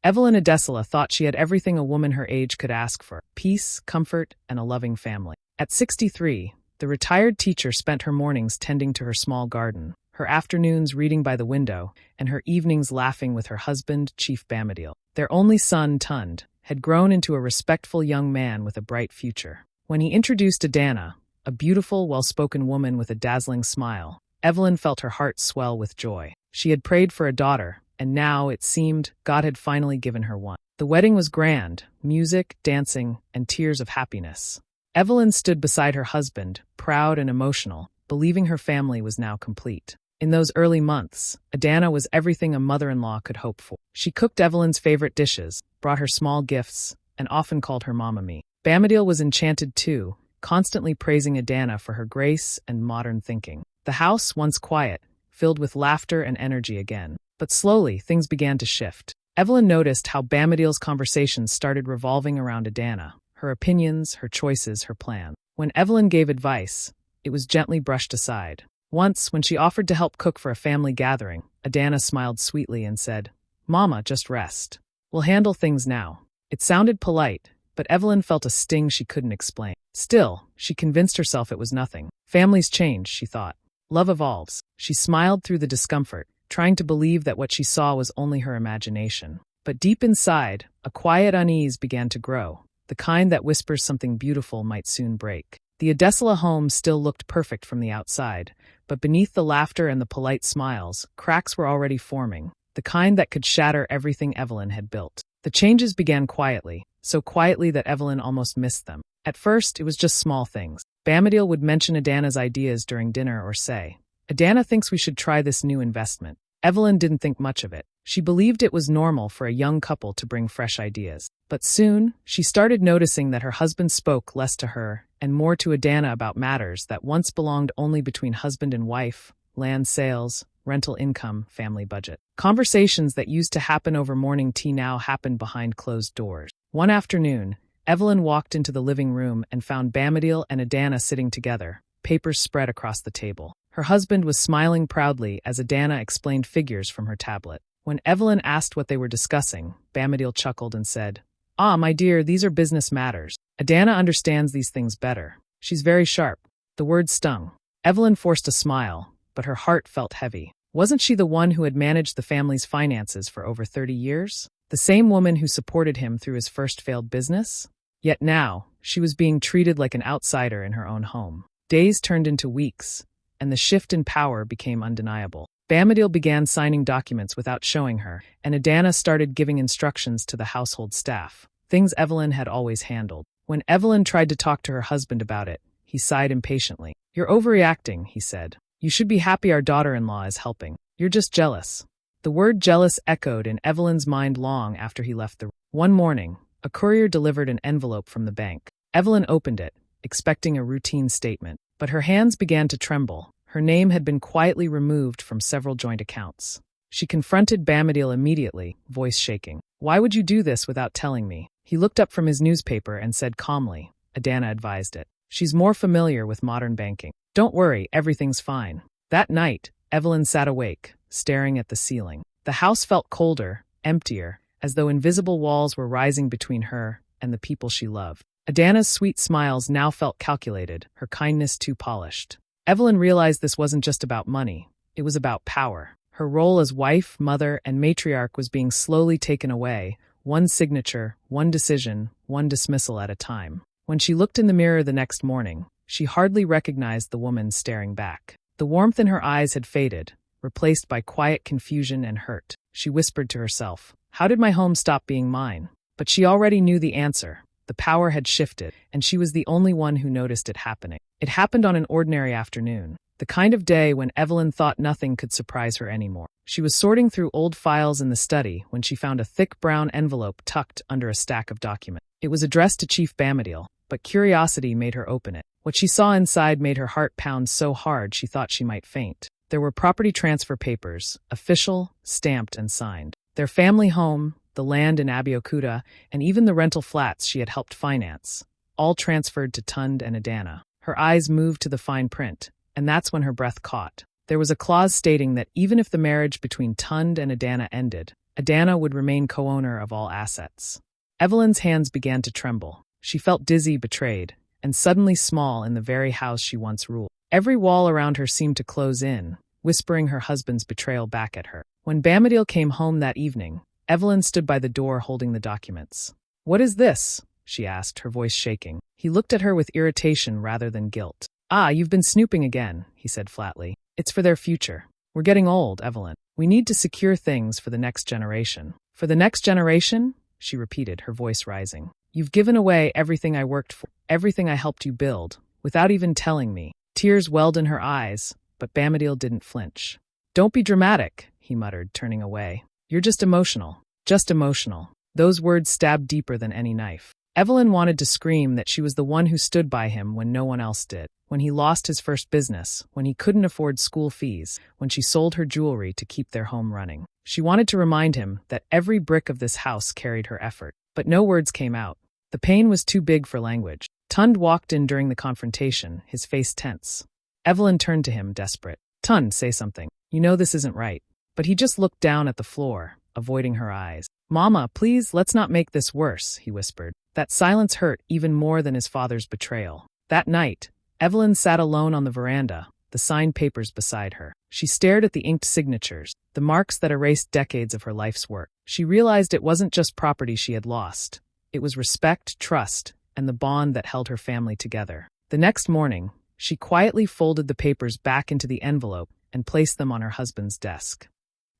Evelyn Adesela thought she had everything a woman her age could ask for: peace, comfort, and a loving family. At 63, the retired teacher spent her mornings tending to her small garden, her afternoons reading by the window, and her evenings laughing with her husband, Chief Bamadiel. Their only son, Tund, had grown into a respectful young man with a bright future. When he introduced Adana, a beautiful, well-spoken woman with a dazzling smile, Evelyn felt her heart swell with joy. She had prayed for a daughter, and now, it seemed, God had finally given her one. The wedding was grand: music, dancing, and tears of happiness. Evelyn stood beside her husband, proud and emotional, believing her family was now complete. In those early months, Adana was everything a mother-in-law could hope for. She cooked Evelyn's favorite dishes, brought her small gifts, and often called her Mama Me. Bamadiel was enchanted too, constantly praising Adana for her grace and modern thinking. The house, once quiet, filled with laughter and energy again. But slowly, things began to shift. Evelyn noticed how Bamadiel's conversations started revolving around Adana, her opinions, her choices, her plan. When Evelyn gave advice, it was gently brushed aside. Once, when she offered to help cook for a family gathering, Adana smiled sweetly and said, "Mama, just rest. We'll handle things now." It sounded polite, but Evelyn felt a sting she couldn't explain. Still, she convinced herself it was nothing. Families change, she thought. Love evolves. She smiled through the discomfort, trying to believe that what she saw was only her imagination. But deep inside, a quiet unease began to grow, the kind that whispers something beautiful might soon break. The Adesela home still looked perfect from the outside, but beneath the laughter and the polite smiles, cracks were already forming, the kind that could shatter everything Evelyn had built. The changes began quietly, so quietly that Evelyn almost missed them. At first, it was just small things. Bamadiel would mention Adana's ideas during dinner or say, "Adana thinks we should try this new investment." Evelyn didn't think much of it. She believed it was normal for a young couple to bring fresh ideas. But soon, she started noticing that her husband spoke less to her and more to Adana about matters that once belonged only between husband and wife: land sales, rental income, family budget. Conversations that used to happen over morning tea now happened behind closed doors. One afternoon, Evelyn walked into the living room and found Bamadiel and Adana sitting together, papers spread across the table. Her husband was smiling proudly as Adana explained figures from her tablet. When Evelyn asked what they were discussing, Bamadiel chuckled and said, "Ah, my dear, these are business matters. Adana understands these things better. She's very sharp." The word stung. Evelyn forced a smile, but her heart felt heavy. Wasn't she the one who had managed the family's finances for over 30 years? The same woman who supported him through his first failed business? Yet now, she was being treated like an outsider in her own home. Days turned into weeks, and the shift in power became undeniable. Bamadiel began signing documents without showing her, and Adana started giving instructions to the household staff, things Evelyn had always handled. When Evelyn tried to talk to her husband about it, he sighed impatiently. "You're overreacting," he said. "You should be happy our daughter-in-law is helping. You're just jealous." The word jealous echoed in Evelyn's mind long after he left the room. One morning, a courier delivered an envelope from the bank. Evelyn opened it, expecting a routine statement. But her hands began to tremble. Her name had been quietly removed from several joint accounts. She confronted Bamadiel immediately, voice shaking. "Why would you do this without telling me?" He looked up from his newspaper and said calmly, "Adana advised it. She's more familiar with modern banking. Don't worry, everything's fine." That night, Evelyn sat awake, staring at the ceiling. The house felt colder, emptier, as though invisible walls were rising between her and the people she loved. Adana's sweet smiles now felt calculated, her kindness too polished. Evelyn realized this wasn't just about money, it was about power. Her role as wife, mother, and matriarch was being slowly taken away, one signature, one decision, one dismissal at a time. When she looked in the mirror the next morning, she hardly recognized the woman staring back. The warmth in her eyes had faded, replaced by quiet confusion and hurt. She whispered to herself, "How did my home stop being mine?" But she already knew the answer. The power had shifted, and she was the only one who noticed it happening. It happened on an ordinary afternoon, the kind of day when Evelyn thought nothing could surprise her anymore. She was sorting through old files in the study when she found a thick brown envelope tucked under a stack of documents. It was addressed to Chief Bamadiel, but curiosity made her open it. What she saw inside made her heart pound so hard she thought she might faint. There were property transfer papers, official, stamped, and signed. Their family home, the land in Abeokuta, and even the rental flats she had helped finance, all transferred to Tund and Adana. Her eyes moved to the fine print, and that's when her breath caught. There was a clause stating that even if the marriage between Tund and Adana ended, Adana would remain co-owner of all assets. Evelyn's hands began to tremble. She felt dizzy, betrayed, and suddenly small in the very house she once ruled. Every wall around her seemed to close in, whispering her husband's betrayal back at her. When Bamidil came home that evening, Evelyn stood by the door holding the documents. "What is this?" she asked, her voice shaking. He looked at her with irritation rather than guilt. "Ah, you've been snooping again," he said flatly. "It's for their future. We're getting old, Evelyn. We need to secure things for the next generation." "For the next generation?" she repeated, her voice rising. "You've given away everything I worked for, everything I helped you build, without even telling me." Tears welled in her eyes, but Bamidil didn't flinch. "Don't be dramatic," he muttered, turning away. "You're just emotional. Just emotional." Those words stabbed deeper than any knife. Evelyn wanted to scream that she was the one who stood by him when no one else did. When he lost his first business, when he couldn't afford school fees, when she sold her jewelry to keep their home running. She wanted to remind him that every brick of this house carried her effort. But no words came out. The pain was too big for language. Tund walked in during the confrontation, his face tense. Evelyn turned to him, desperate. "Tund, say something. You know this isn't right." But he just looked down at the floor, avoiding her eyes. "Mama, please, let's not make this worse," he whispered. That silence hurt even more than his father's betrayal. That night, Evelyn sat alone on the veranda, the signed papers beside her. She stared at the inked signatures, the marks that erased decades of her life's work. She realized it wasn't just property she had lost. It was respect, trust, and the bond that held her family together. The next morning, she quietly folded the papers back into the envelope and placed them on her husband's desk.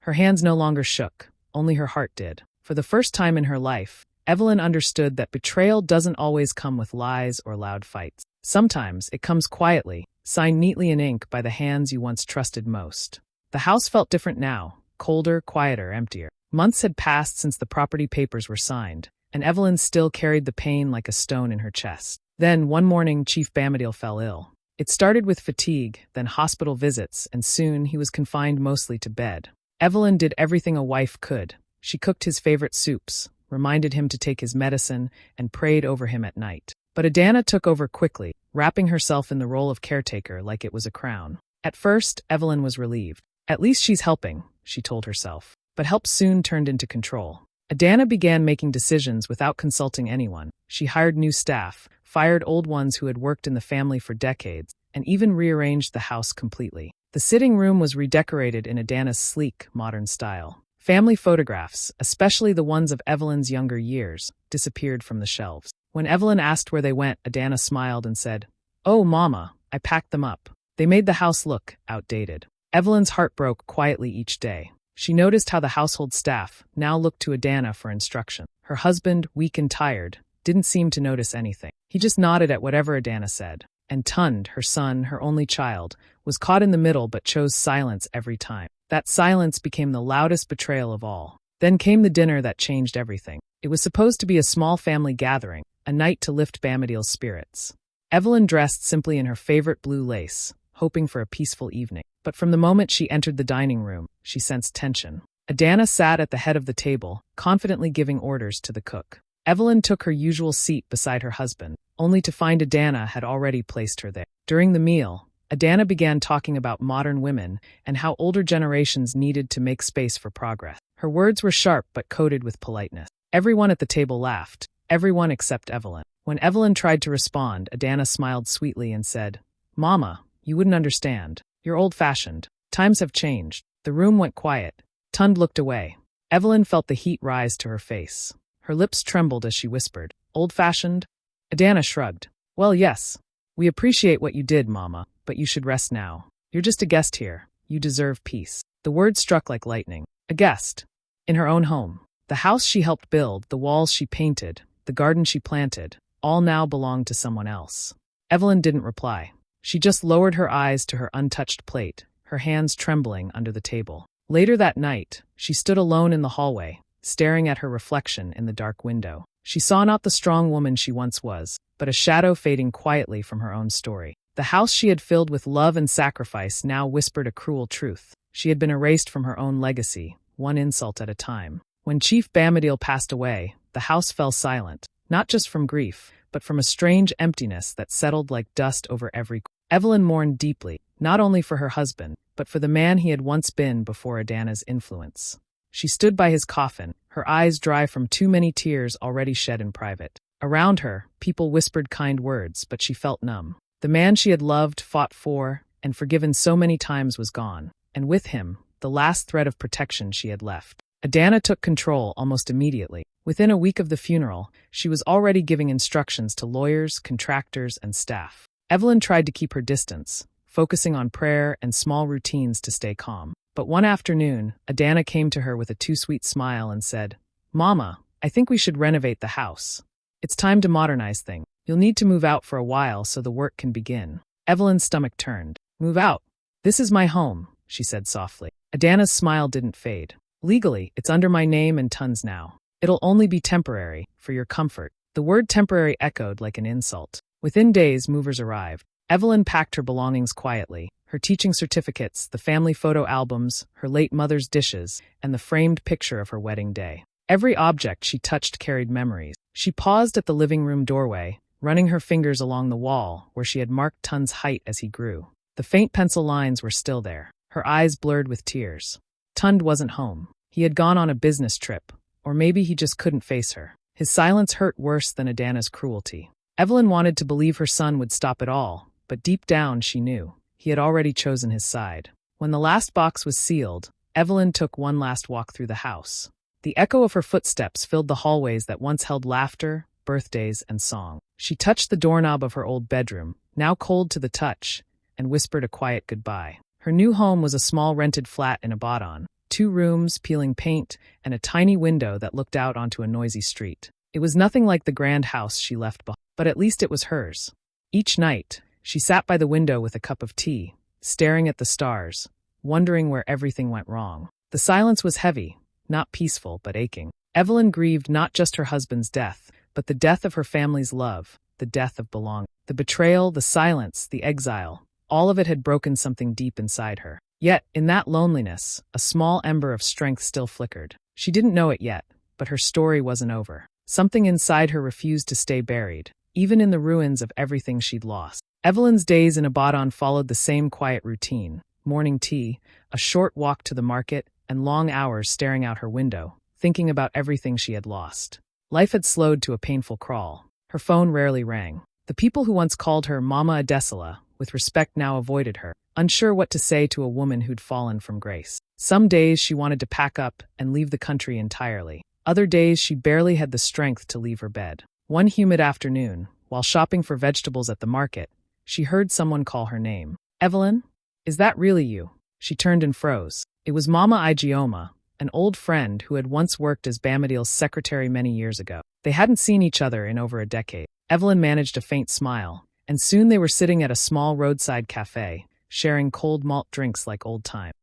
Her hands no longer shook, only her heart did. For the first time in her life, Evelyn understood that betrayal doesn't always come with lies or loud fights. Sometimes it comes quietly, signed neatly in ink by the hands you once trusted most. The house felt different now, colder, quieter, emptier. Months had passed since the property papers were signed, and Evelyn still carried the pain like a stone in her chest. Then, one morning, Chief Bamidil fell ill. It started with fatigue, then hospital visits, and soon he was confined mostly to bed. Evelyn did everything a wife could. She cooked his favorite soups, reminded him to take his medicine, and prayed over him at night. But Adana took over quickly, wrapping herself in the role of caretaker like it was a crown. At first, Evelyn was relieved. At least she's helping, she told herself. But help soon turned into control. Adana began making decisions without consulting anyone. She hired new staff, fired old ones who had worked in the family for decades, and even rearranged the house completely. The sitting room was redecorated in Adana's sleek, modern style. Family photographs, especially the ones of Evelyn's younger years, disappeared from the shelves. When Evelyn asked where they went, Adana smiled and said, "Oh, Mama, I packed them up." They made the house look outdated. Evelyn's heart broke quietly each day. She noticed how the household staff now looked to Adana for instruction. Her husband, weak and tired, didn't seem to notice anything. He just nodded at whatever Adana said. And Tund, her son, her only child, was caught in the middle but chose silence every time. That silence became the loudest betrayal of all. Then came the dinner that changed everything. It was supposed to be a small family gathering, a night to lift Bamidil's spirits. Evelyn dressed simply in her favorite blue lace, hoping for a peaceful evening. But from the moment she entered the dining room, she sensed tension. Adana sat at the head of the table, confidently giving orders to the cook. Evelyn took her usual seat beside her husband, only to find Adana had already placed her there. During the meal, Adana began talking about modern women and how older generations needed to make space for progress. Her words were sharp but coated with politeness. Everyone at the table laughed, everyone except Evelyn. When Evelyn tried to respond, Adana smiled sweetly and said, "Mama, you wouldn't understand. You're old-fashioned. Times have changed." The room went quiet. Tund looked away. Evelyn felt the heat rise to her face. Her lips trembled as she whispered, "Old-fashioned?" Adana shrugged. "Well, yes. We appreciate what you did, Mama, but you should rest now. You're just a guest here. You deserve peace." The words struck like lightning. A guest. In her own home. The house she helped build, the walls she painted, the garden she planted, all now belonged to someone else. Evelyn didn't reply. She just lowered her eyes to her untouched plate, her hands trembling under the table. Later that night, she stood alone in the hallway, staring at her reflection in the dark window. She saw not the strong woman she once was, but a shadow fading quietly from her own story. The house she had filled with love and sacrifice now whispered a cruel truth. She had been erased from her own legacy, one insult at a time. When Chief Bamidil passed away, the house fell silent, not just from grief, but from a strange emptiness that settled like dust over every. Evelyn mourned deeply, not only for her husband, but for the man he had once been before Adana's influence. She stood by his coffin, her eyes dry from too many tears already shed in private. Around her, people whispered kind words, but she felt numb. The man she had loved, fought for, and forgiven so many times was gone, and with him, the last thread of protection she had left. Adana took control almost immediately. Within a week of the funeral, she was already giving instructions to lawyers, contractors, and staff. Evelyn tried to keep her distance, focusing on prayer and small routines to stay calm. But one afternoon, Adana came to her with a too-sweet smile and said, "Mama, I think we should renovate the house. It's time to modernize things. You'll need to move out for a while so the work can begin." Evelyn's stomach turned. "Move out? This is my home," she said softly. Adana's smile didn't fade. "Legally, it's under my name and Tun's now. It'll only be temporary, for your comfort." The word temporary echoed like an insult. Within days, movers arrived. Evelyn packed her belongings quietly, her teaching certificates, the family photo albums, her late mother's dishes, and the framed picture of her wedding day. Every object she touched carried memories. She paused at the living room doorway, running her fingers along the wall where she had marked Tun's height as he grew. The faint pencil lines were still there, her eyes blurred with tears. Tund wasn't home. He had gone on a business trip, or maybe he just couldn't face her. His silence hurt worse than Adana's cruelty. Evelyn wanted to believe her son would stop it all, but deep down she knew he had already chosen his side. When the last box was sealed, Evelyn took one last walk through the house. The echo of her footsteps filled the hallways that once held laughter, birthdays, and song. She touched the doorknob of her old bedroom, now cold to the touch, and whispered a quiet goodbye. Her new home was a small rented flat in Ibadan, 2 rooms, peeling paint, and a tiny window that looked out onto a noisy street. It was nothing like the grand house she left behind, but at least it was hers. Each night, she sat by the window with a cup of tea, staring at the stars, wondering where everything went wrong. The silence was heavy, not peaceful but aching. Evelyn grieved not just her husband's death, but the death of her family's love, the death of belonging. The betrayal, the silence, the exile, all of it had broken something deep inside her. Yet, in that loneliness, a small ember of strength still flickered. She didn't know it yet, but her story wasn't over. Something inside her refused to stay buried, even in the ruins of everything she'd lost. Evelyn's days in Ibadan followed the same quiet routine: morning tea, a short walk to the market, and long hours staring out her window, thinking about everything she had lost. Life had slowed to a painful crawl. Her phone rarely rang. The people who once called her Mama Adesela, with respect, now avoided her, unsure what to say to a woman who'd fallen from grace. Some days she wanted to pack up and leave the country entirely. Other days she barely had the strength to leave her bed. One humid afternoon, while shopping for vegetables at the market, she heard someone call her name. "Evelyn? Is that really you?" She turned and froze. It was Mama Ijeoma, an old friend who had once worked as Bamadil's secretary many years ago. They hadn't seen each other in over a decade. Evelyn managed a faint smile, and soon they were sitting at a small roadside cafe, sharing cold malt drinks like old times.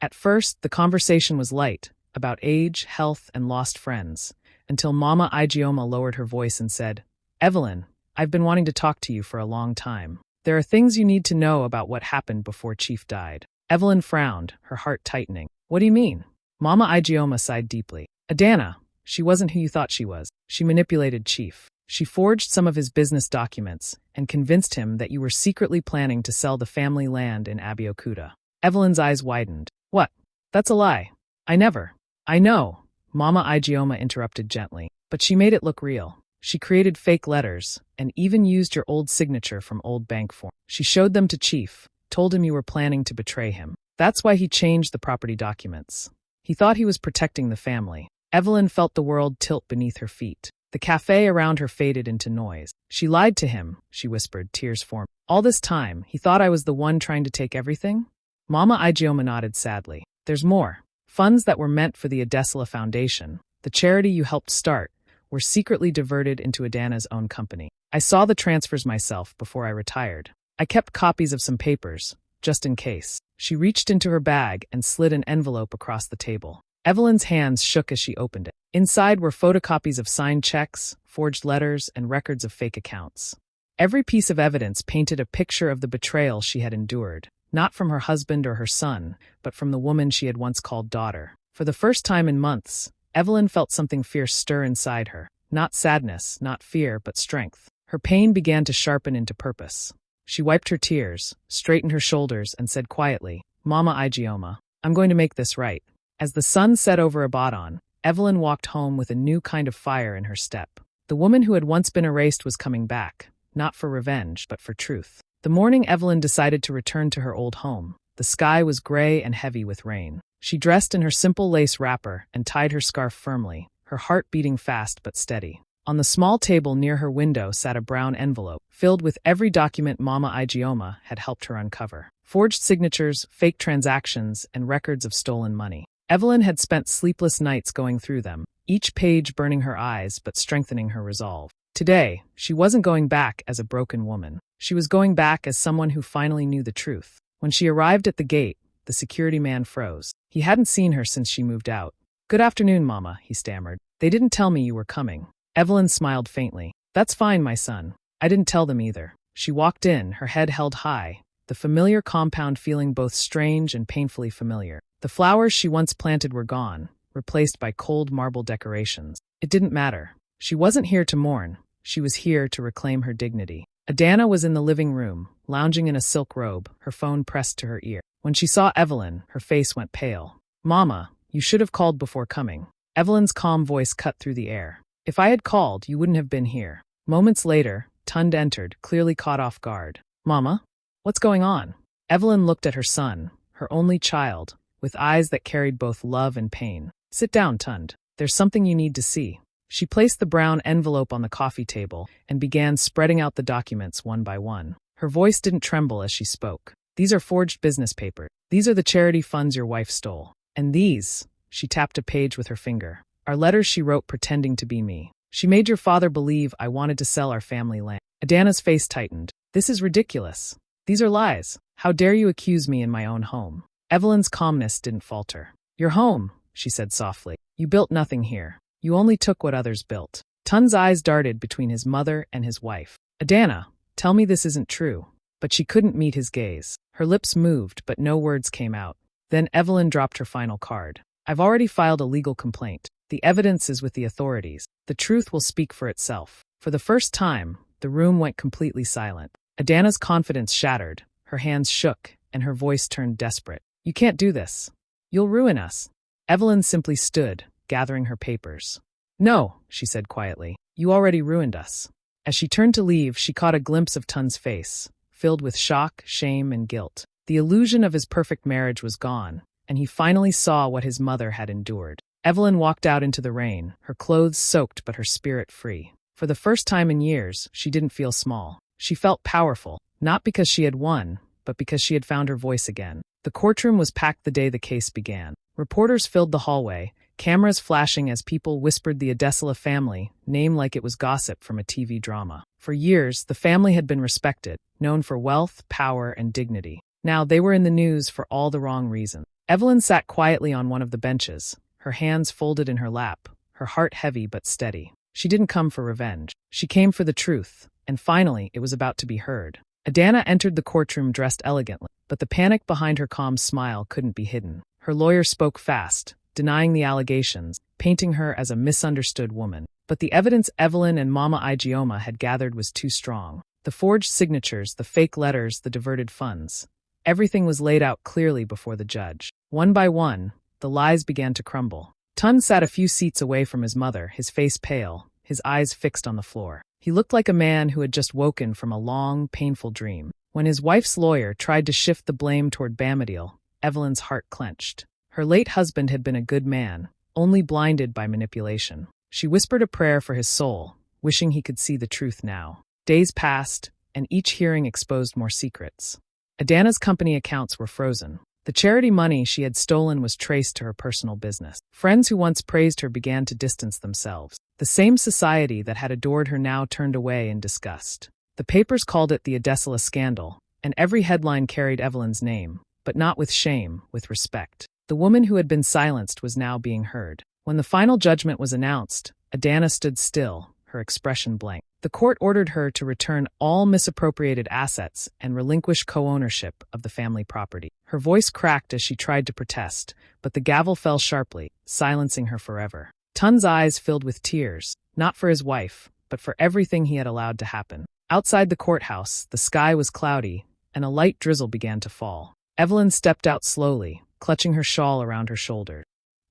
At first, the conversation was light, about age, health, and lost friends, until Mama Ijeoma lowered her voice and said, "Evelyn, I've been wanting to talk to you for a long time. There are things you need to know about what happened before Chief died." Evelyn frowned, her heart tightening. "What do you mean?" Mama Ijeoma sighed deeply. "Adana, she wasn't who you thought she was. She manipulated Chief. She forged some of his business documents and convinced him that you were secretly planning to sell the family land in Abeokuta." Evelyn's eyes widened. "What? That's a lie. I never." "I know," Mama Ijeoma interrupted gently, "but she made it look real. She created fake letters, and even used your old signature from old bank form. She showed them to Chief, told him you were planning to betray him. That's why he changed the property documents. He thought he was protecting the family." Evelyn felt the world tilt beneath her feet. The cafe around her faded into noise. "She lied to him," she whispered, tears forming. "All this time, he thought I was the one trying to take everything?" Mama Ijeoma nodded sadly. "There's more. Funds that were meant for the Adesela Foundation, the charity you helped start, were secretly diverted into Adana's own company. I saw the transfers myself before I retired. I kept copies of some papers, just in case." She reached into her bag and slid an envelope across the table. Evelyn's hands shook as she opened it. Inside were photocopies of signed checks, forged letters, and records of fake accounts. Every piece of evidence painted a picture of the betrayal she had endured, not from her husband or her son, but from the woman she had once called daughter. For the first time in months, Evelyn felt something fierce stir inside her. Not sadness, not fear, but strength. Her pain began to sharpen into purpose. She wiped her tears, straightened her shoulders, and said quietly, "Mama Ijeoma, I'm going to make this right. As the sun set over Abaddon, Evelyn walked home with a new kind of fire in her step. The woman who had once been erased was coming back, not for revenge, but for truth. The morning Evelyn decided to return to her old home. The sky was gray and heavy with rain. She dressed in her simple lace wrapper and tied her scarf firmly, her heart beating fast but steady. On the small table near her window sat a brown envelope, filled with every document Mama Igioma had helped her uncover. Forged signatures, fake transactions, and records of stolen money. Evelyn had spent sleepless nights going through them, each page burning her eyes but strengthening her resolve. Today, she wasn't going back as a broken woman. She was going back as someone who finally knew the truth. When she arrived at the gate, the security man froze. He hadn't seen her since she moved out. "Good afternoon, Mama," he stammered. "They didn't tell me you were coming." Evelyn smiled faintly. "That's fine, my son. I didn't tell them either." She walked in, her head held high, the familiar compound feeling both strange and painfully familiar. The flowers she once planted were gone, replaced by cold marble decorations. It didn't matter. She wasn't here to mourn. She was here to reclaim her dignity. Adana was in the living room, lounging in a silk robe, her phone pressed to her ear. When she saw Evelyn, her face went pale. "Mama, you should have called before coming." Evelyn's calm voice cut through the air. "If I had called, you wouldn't have been here." Moments later, Tund entered, clearly caught off guard. "Mama? What's going on?" Evelyn looked at her son, her only child, with eyes that carried both love and pain. "Sit down, Tund. There's something you need to see." She placed the brown envelope on the coffee table and began spreading out the documents one by one. Her voice didn't tremble as she spoke. "These are forged business papers. These are the charity funds your wife stole. And these," she tapped a page with her finger, "are letters she wrote pretending to be me. She made your father believe I wanted to sell our family land." Adana's face tightened. "This is ridiculous. These are lies. How dare you accuse me in my own home?" Evelyn's calmness didn't falter. "Your home," she said softly. "You built nothing here. You only took what others built." Tun's eyes darted between his mother and his wife. "Adana, tell me this isn't true." But she couldn't meet his gaze. Her lips moved, but no words came out. Then Evelyn dropped her final card. "I've already filed a legal complaint. The evidence is with the authorities. The truth will speak for itself." For the first time, the room went completely silent. Adana's confidence shattered, her hands shook, and her voice turned desperate. "You can't do this. You'll ruin us." Evelyn simply stood, gathering her papers. "No," she said quietly. "You already ruined us." As she turned to leave, she caught a glimpse of Tun's face, filled with shock, shame, and guilt. The illusion of his perfect marriage was gone, and he finally saw what his mother had endured. Evelyn walked out into the rain, her clothes soaked but her spirit free. For the first time in years, she didn't feel small. She felt powerful, not because she had won, but because she had found her voice again. The courtroom was packed the day the case began. Reporters filled the hallway, cameras flashing as people whispered the Adesela family name like it was gossip from a TV drama. For years, the family had been respected, known for wealth, power, and dignity. Now they were in the news for all the wrong reasons. Evelyn sat quietly on one of the benches, her hands folded in her lap, her heart heavy but steady. She didn't come for revenge. She came for the truth, and finally it was about to be heard. Adana entered the courtroom dressed elegantly, but the panic behind her calm smile couldn't be hidden. Her lawyer spoke fast, denying the allegations, painting her as a misunderstood woman. But the evidence Evelyn and Mama Igioma had gathered was too strong. The forged signatures, the fake letters, the diverted funds. Everything was laid out clearly before the judge. One by one, the lies began to crumble. Tun sat a few seats away from his mother, his face pale, his eyes fixed on the floor. He looked like a man who had just woken from a long, painful dream. When his wife's lawyer tried to shift the blame toward Bamadil, Evelyn's heart clenched. Her late husband had been a good man, only blinded by manipulation. She whispered a prayer for his soul, wishing he could see the truth now. Days passed, and each hearing exposed more secrets. Adana's company accounts were frozen. The charity money she had stolen was traced to her personal business. Friends who once praised her began to distance themselves. The same society that had adored her now turned away in disgust. The papers called it the Adesela scandal, and every headline carried Evelyn's name, but not with shame, with respect. The woman who had been silenced was now being heard. When the final judgment was announced, Adana stood still, her expression blank. The court ordered her to return all misappropriated assets and relinquish co-ownership of the family property. Her voice cracked as she tried to protest, but the gavel fell sharply, silencing her forever. Tun's eyes filled with tears, not for his wife, but for everything he had allowed to happen. Outside the courthouse, the sky was cloudy, and a light drizzle began to fall. Evelyn stepped out slowly, clutching her shawl around her shoulders.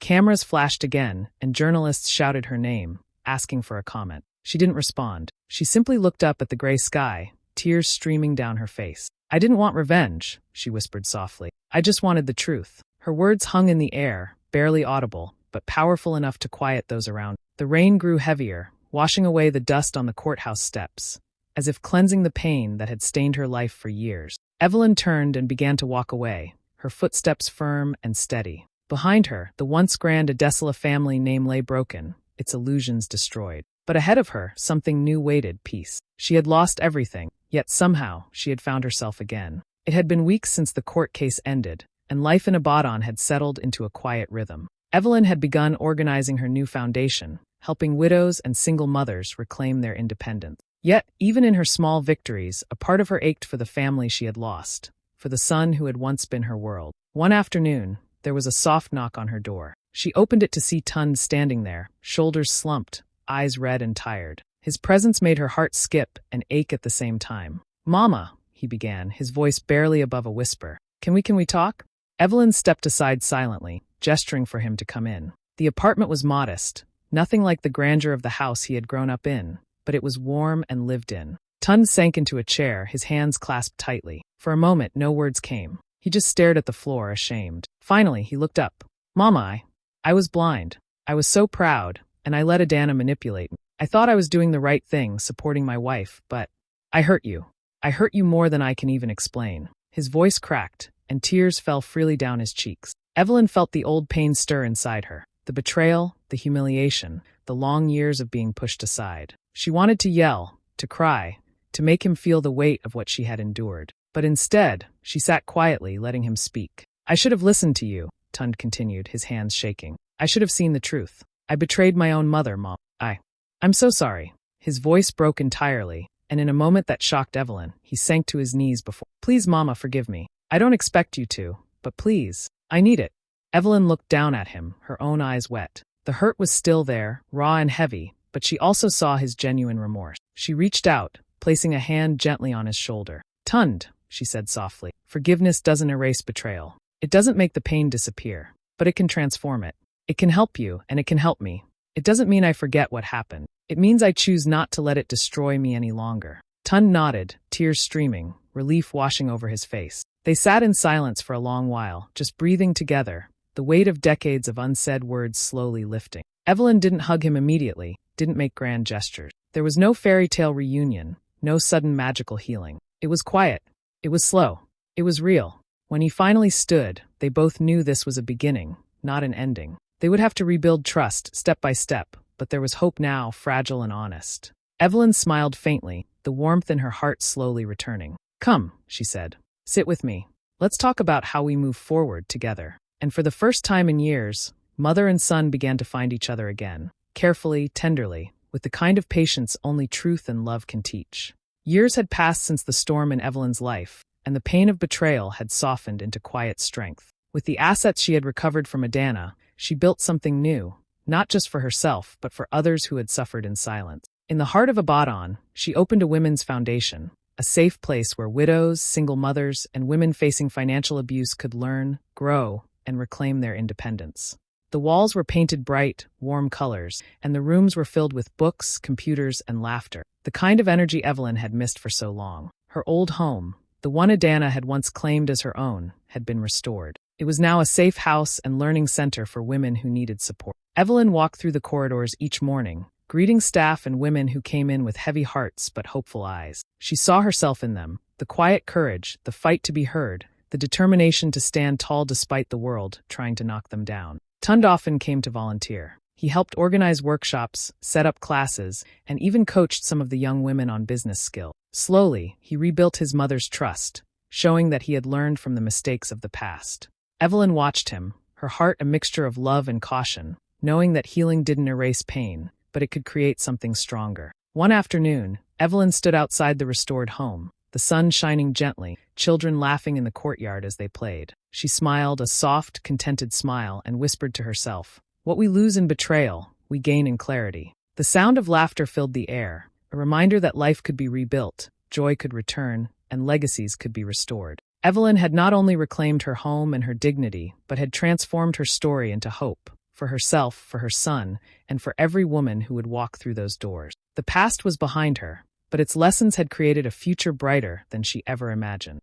Cameras flashed again, and journalists shouted her name, asking for a comment. She didn't respond. She simply looked up at the gray sky, tears streaming down her face. "I didn't want revenge," she whispered softly. "I just wanted the truth." Her words hung in the air, barely audible, but powerful enough to quiet those around. The rain grew heavier, washing away the dust on the courthouse steps, as if cleansing the pain that had stained her life for years. Evelyn turned and began to walk away, her footsteps firm and steady. Behind her, the once grand Adesla family name lay broken, its illusions destroyed. But ahead of her, something new waited, peace. She had lost everything, yet somehow she had found herself again. It had been weeks since the court case ended, and life in Abaddon had settled into a quiet rhythm. Evelyn had begun organizing her new foundation, helping widows and single mothers reclaim their independence. Yet, even in her small victories, a part of her ached for the family she had lost, for the son who had once been her world. One afternoon, there was a soft knock on her door. She opened it to see Tund standing there, shoulders slumped, eyes red and tired. His presence made her heart skip and ache at the same time. "Mama," he began, his voice barely above a whisper. Can we talk?" Evelyn stepped aside silently, gesturing for him to come in. The apartment was modest, nothing like the grandeur of the house he had grown up in, but it was warm and lived in. Tund sank into a chair, his hands clasped tightly. For a moment, no words came. He just stared at the floor, ashamed. Finally, he looked up. "Mama, I was blind. I was so proud, and I let Adana manipulate me. I thought I was doing the right thing, supporting my wife, but I hurt you. I hurt you more than I can even explain." His voice cracked, and tears fell freely down his cheeks. Evelyn felt the old pain stir inside her. The betrayal, the humiliation, the long years of being pushed aside. She wanted to yell, to cry, to make him feel the weight of what she had endured. But instead, she sat quietly, letting him speak. "I should have listened to you," Tund continued, his hands shaking. "I should have seen the truth. I betrayed my own mother, Mom. I'm so sorry." His voice broke entirely, and in a moment that shocked Evelyn, he sank to his knees before. "Please, Mama, forgive me. I don't expect you to, but please, I need it." Evelyn looked down at him, her own eyes wet. The hurt was still there, raw and heavy, but she also saw his genuine remorse. She reached out, placing a hand gently on his shoulder. "Tund," she said softly, "forgiveness doesn't erase betrayal. It doesn't make the pain disappear, but it can transform it. It can help you, and it can help me. It doesn't mean I forget what happened. It means I choose not to let it destroy me any longer." Tund nodded, tears streaming, relief washing over his face. They sat in silence for a long while, just breathing together, the weight of decades of unsaid words slowly lifting. Evelyn didn't hug him immediately, didn't make grand gestures. There was no fairy tale reunion, no sudden magical healing. It was quiet. It was slow. It was real. When he finally stood, they both knew this was a beginning, not an ending. They would have to rebuild trust, step by step, but there was hope now, fragile and honest. Evelyn smiled faintly, the warmth in her heart slowly returning. "Come," she said. "Sit with me. Let's talk about how we move forward together." And for the first time in years, mother and son began to find each other again, carefully, tenderly, with the kind of patience only truth and love can teach. Years had passed since the storm in Evelyn's life, and the pain of betrayal had softened into quiet strength. With the assets she had recovered from Adana, she built something new, not just for herself, but for others who had suffered in silence. In the heart of Abaddon, she opened a women's foundation, a safe place where widows, single mothers, and women facing financial abuse could learn, grow, and reclaim their independence. The walls were painted bright, warm colors, and the rooms were filled with books, computers, and laughter, the kind of energy Evelyn had missed for so long. Her old home, the one Adana had once claimed as her own, had been restored. It was now a safe house and learning center for women who needed support. Evelyn walked through the corridors each morning, greeting staff and women who came in with heavy hearts but hopeful eyes. She saw herself in them, the quiet courage, the fight to be heard, the determination to stand tall despite the world trying to knock them down. Tund often came to volunteer. He helped organize workshops, set up classes, and even coached some of the young women on business skill. Slowly, he rebuilt his mother's trust, showing that he had learned from the mistakes of the past. Evelyn watched him, her heart a mixture of love and caution, knowing that healing didn't erase pain, but it could create something stronger. One afternoon, Evelyn stood outside the restored home, the sun shining gently, children laughing in the courtyard as they played. She smiled, a soft, contented smile, and whispered to herself, "What we lose in betrayal, we gain in clarity." The sound of laughter filled the air, a reminder that life could be rebuilt, joy could return, and legacies could be restored. Evelyn had not only reclaimed her home and her dignity, but had transformed her story into hope. For for herself, for her son, and for every woman who would walk through those doors. The past was behind her, but its lessons had created a future brighter than she ever imagined.